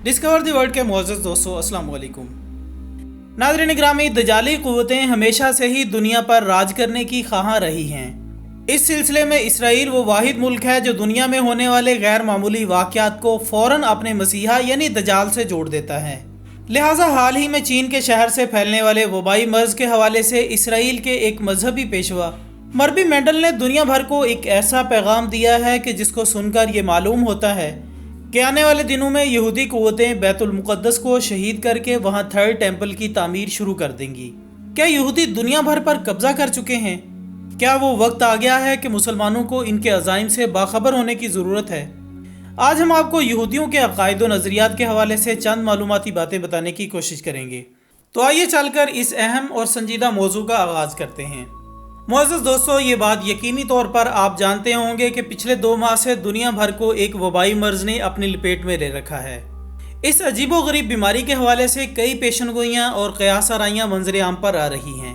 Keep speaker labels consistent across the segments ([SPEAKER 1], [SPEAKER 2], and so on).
[SPEAKER 1] Discover the world के मोअज़्ज़ज़ दोस्तों, अस्सलाम वालेकुम। नाज़रीन गिरामी, दजाली क़ुव्वतें हमेशा से ही दुनिया पर राज करने की ख़्वाहां रही हैं। इस सिलसिले में इसराइल वो वाहिद मुल्क है जो दुनिया में होने वाले गैर मामूली वाक़यात को फ़ौरन अपने मसीहा यानी दजाल से जोड़ देता है। लिहाजा हाल ही में चीन के शहर से फैलने वाले वबाई मर्ज़ के हवाले से इसराइल के एक मजहबी पेशवा मरबी मेंडल ने दुनिया भर को एक ऐसा पैगाम दिया है कि जिसको सुनकर ये मालूम होता है कि आने वाले दिनों में यहूदी क़ुव्वतें बैतुल मुक़द्दस को शहीद करके वहाँ थर्ड टेम्पल की तामीर शुरू कर देंगी। क्या यहूदी दुनिया भर पर कब्ज़ा कर चुके हैं? क्या वो वक्त आ गया है कि मुसलमानों को इनके अज़ाइम से बाखबर होने की ज़रूरत है? आज हम आपको यहूदियों के अक़ायद व नज़रियात के हवाले से चंद मालूमाती बातें बताने की कोशिश करेंगे। तो आइए चलकर इस अहम और संजीदा मौजू का आगाज़ करते हैं। मुअज़्ज़ज़ दोस्तों, ये बात यकीनी तौर पर आप जानते होंगे कि पिछले 2 माह से दुनिया भर को एक वबाई मर्ज़ ने अपनी लपेट में ले रखा है। इस अजीबोगरीब बीमारी के हवाले से कई पेशनगोइयाँ और क़यास आराइयाँ मंजर आम पर आ रही हैं।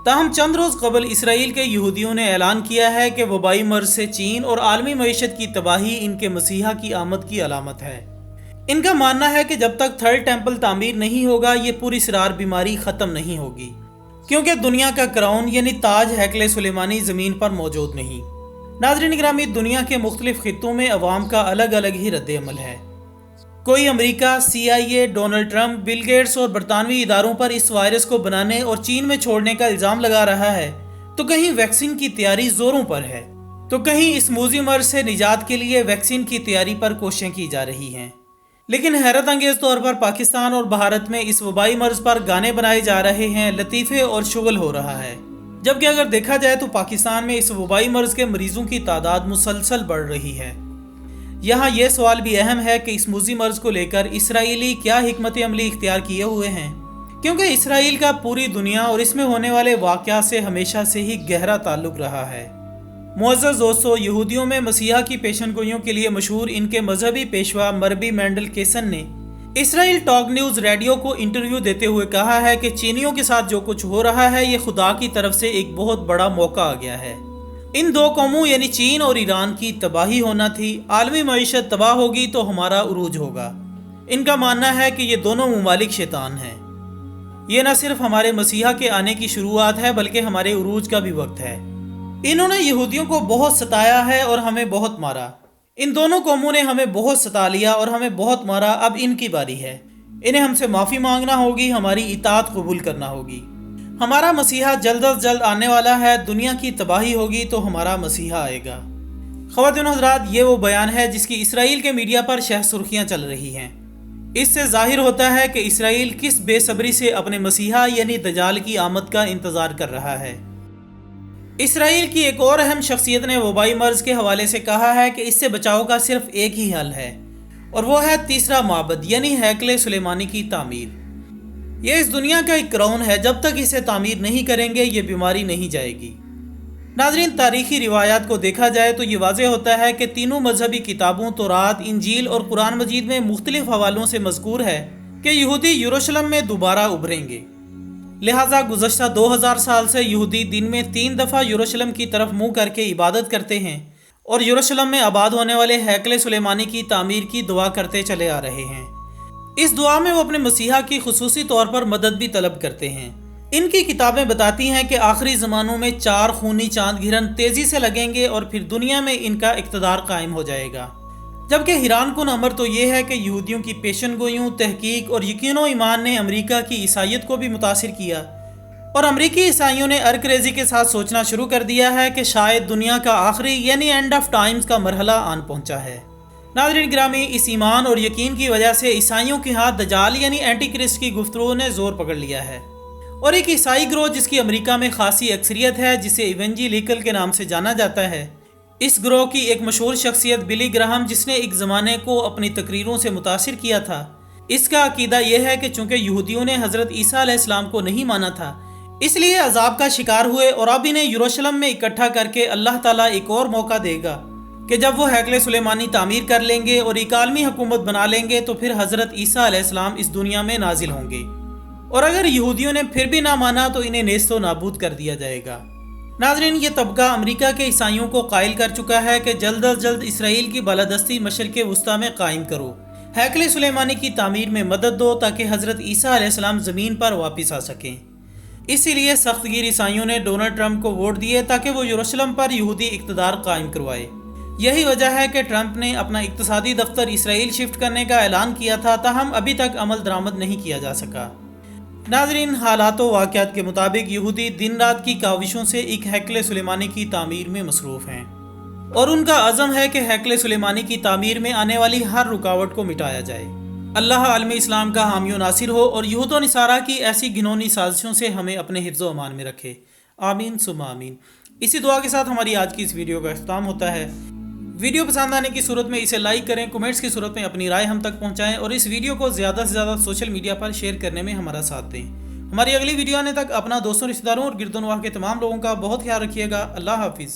[SPEAKER 1] ताहम चंद रोज़ कबल इसराइल के यहूदियों ने ऐलान किया है कि वबाई मर्ज़ से चीन और आलमी मईशत की तबाही इनके मसीहा की आमद की अलामत है। इनका मानना है कि जब तक थर्ड टेम्पल तामीर नहीं होगा ये पूरी सिरार बीमारी ख़त्म नहीं होगी, क्योंकि दुनिया का क्राउन यानी ताज हैकले सुलेमानी ज़मीन पर मौजूद नहीं। नाज़रीन गिरामी, दुनिया के मुख्तलिफ खित्तों में अवाम का अलग अलग ही रद्द अमल है। कोई America, CIA, Donald Trump, Bill Gates और बरतानवी इदारों पर इस वायरस को बनाने और चीन में छोड़ने का इल्ज़ाम लगा रहा है, तो कहीं वैक्सीन की तैयारी ज़ोरों पर है, तो कहीं इस मूज़ी मर्ज़ से निजात के लिए वैक्सीन की तैयारी पर कोशिशें की जा रही हैं। लेकिन हैरत अंगेज़ तौर पर पाकिस्तान और भारत में इस वबाई मर्ज़ पर गाने बनाए जा रहे हैं, लतीफ़े और शुगल हो रहा है। जबकि अगर देखा जाए तो पाकिस्तान में इस वबाई मर्ज़ के मरीज़ों की तादाद मुसलसल बढ़ रही है। यहाँ यह सवाल भी अहम है कि इस मूज़ी मर्ज़ को लेकर इसराइली क्या हिकमत अमली इख्तियार किए हुए हैं, क्योंकि इसराइल का पूरी दुनिया और इसमें होने वाले वाक़यात से हमेशा से ही गहरा ताल्लुक़ रहा है। मुअज़्ज़ज़ दोस्तों, यहूदियों में मसीहा की पेशनगोइयों के लिए मशहूर इनके मजहबी पेशवा मरबी मेंडल केसन ने इसराइल टॉक न्यूज़ रेडियो को इंटरव्यू देते हुए कहा है कि चीनियों के साथ जो कुछ हो रहा है ये खुदा की तरफ से एक बहुत बड़ा मौका आ गया है। इन 2 कौमों यानी चीन और ईरान की तबाही होना थी। आलमी मईशत तबाह होगी तो हमारा उरूज होगा। इनका मानना है कि ये दोनों ममालिक शैतान हैं। ये न सिर्फ हमारे मसीहा के आने की शुरुआत है बल्कि हमारे उरूज का भी वक्त है। इन्होंने यहूदियों को बहुत सताया है और हमें बहुत मारा। इन दोनों कौमों ने हमें बहुत सता लिया और हमें बहुत मारा। अब इनकी बारी है। इन्हें हमसे माफ़ी मांगना होगी, हमारी इताअत कबूल करना होगी। हमारा मसीहा जल्द अज जल्द आने वाला है। दुनिया की तबाही होगी तो हमारा मसीहा आएगा। ख़वातीन और हज़रात, ये वो बयान है जिसकी इसराइल के मीडिया पर शह सुर्खियाँ चल रही हैं। इससे ज़ाहिर होता है कि इसराइल किस बेसब्री से अपने मसीहा यानी दजाल की आमद का इंतज़ार कर रहा है। इसराइल की एक और अहम शख्सियत ने वबाई मर्ज़ के हवाले से कहा है कि इससे बचाव का सिर्फ एक ही हल है, और वो है तीसरा माबद यानी हैकले सुलेमानी की तामीर। यह इस दुनिया का एक क्राउन है। जब तक इसे तामीर नहीं करेंगे ये बीमारी नहीं जाएगी। नाज़रीन, तारीख़ी रिवायात को देखा जाए तो ये वाज़ेह होता है कि तीनों मजहबी किताबों तौरात, इंजील और कुरान मजीद में मुख्तलिफ हवालों से मज़कूर है कि यहूदी यरूशलेम में दोबारा उभरेंगे। लिहाजा गुज़श्ता 2000 साल से यहूदी दिन में 3 दफ़ा यरूशलेम की तरफ मुँह करके इबादत करते हैं और यरूशलेम में आबाद होने वाले हैकले सुलेमानी की तामीर की दुआ करते चले आ रहे हैं। इस दुआ में वो अपने मसीहा की खुसूसी तौर पर मदद भी तलब करते हैं। इनकी किताबें बताती हैं कि आखिरी ज़मानों में 4 खूनी चांद घिरन तेज़ी से लगेंगे और फिर दुनिया में इनका इक़्तिदार कायम हो जाएगा। जबकि हैरान कुन अमर तो ये है कि यहूदियों की पेशनगोइयों, तहकीक और यकीनो ईमान ने अमेरिका की ईसाइयत को भी मुतासिर किया, और अमरीकी ईसाइयों ने अरकरेज़ी के साथ सोचना शुरू कर दिया है कि शायद दुनिया का आखिरी यानी एंड ऑफ टाइम्स का मरहला आन पहुंचा है। नाज़रीन गिरामी, इस ईमान और यकीन की वजह से ईसाइयों के हाथ दजाल यानी एंटी क्रिस्ट की गुफ्तगू ने जोर पकड़ लिया है, और एक ईसाई ग्रोह जिसकी अमेरिका में खासी अक्सरियत है, जिसे इवेंजिलिकल के नाम से जाना जाता है, इस ग्रोह की एक मशहूर शख्सियत बिली ग्राहम, जिसने एक ज़माने को अपनी तकरीरों से मुतासिर किया था, इसका अकीदा यह है कि चूँकि यहूदियों ने हज़रत ईसा अलैहिस्सलाम को नहीं माना था, इसलिए अजाब का शिकार हुए, और अब इन्हें यरूशलेम में इकट्ठा करके अल्लाह ताला एक और मौका देगा कि जब वो हैकले सुलेमानी तामीर कर लेंगे और एक आलमी हुकूमत बना लेंगे तो फिर हज़रत ईसा अलैहिस्सलाम इस दुनिया में नाजिल होंगे, और अगर यहूदियों ने फिर भी ना माना तो इन्हें नेस्तो नाबूद कर दिया जाएगा। नाज़रीन, ये तबका अमेरिका के ईसाइयों को कायल कर चुका है कि जल्द अज जल्द इसराइल की बालादस्ती मशरिक़ वुस्ता में कायम करो, ہیکل سلیمانی کی تعمیر میں مدد دو تاکہ حضرت عیسیٰ علیہ السلام زمین پر واپس آ سکیں۔ اسی لیے سخت گیر عیسائیوں نے ڈونلڈ ٹرمپ کو ووٹ دیے تاکہ وہ یروشلم پر یہودی اقتدار قائم کروائے۔ یہی وجہ ہے کہ ٹرمپ نے اپنا اقتصادی دفتر اسرائیل شفٹ کرنے کا اعلان کیا تھا، تاہم ابھی تک عمل درآمد نہیں کیا جا سکا۔ ناظرین، حالات و واقعات کے مطابق یہودی دن رات کی کاوشوں سے ایک ہیکل سلیمانی کی تعمیر میں مصروف ہیں، اور ان کا عزم ہے کہ ہیکل سلیمانی کی تعمیر میں آنے والی ہر رکاوٹ کو مٹایا جائے۔ اللہ عالم اسلام کا حامی و ناصر ہو اور یہود و نصارہ کی ایسی گھنونی سازشوں سے ہمیں اپنے حفظ و امان میں رکھے، آمین ثم آمین۔ اسی دعا کے ساتھ ہماری آج کی اس ویڈیو کا اختتام ہوتا ہے۔ ویڈیو پسند آنے کی صورت میں اسے لائک کریں، کمنٹس کی صورت میں اپنی رائے ہم تک پہنچائیں، اور اس ویڈیو کو زیادہ سے زیادہ سوشل میڈیا پر شیئر کرنے میں ہمارا ساتھ دیں۔ ہماری اگلی ویڈیو آنے تک اپنا دوستوں، رشتہ داروں اور گرد و نواح کے تمام لوگوں کا بہت خیال رکھیے گا۔ اللہ حافظ۔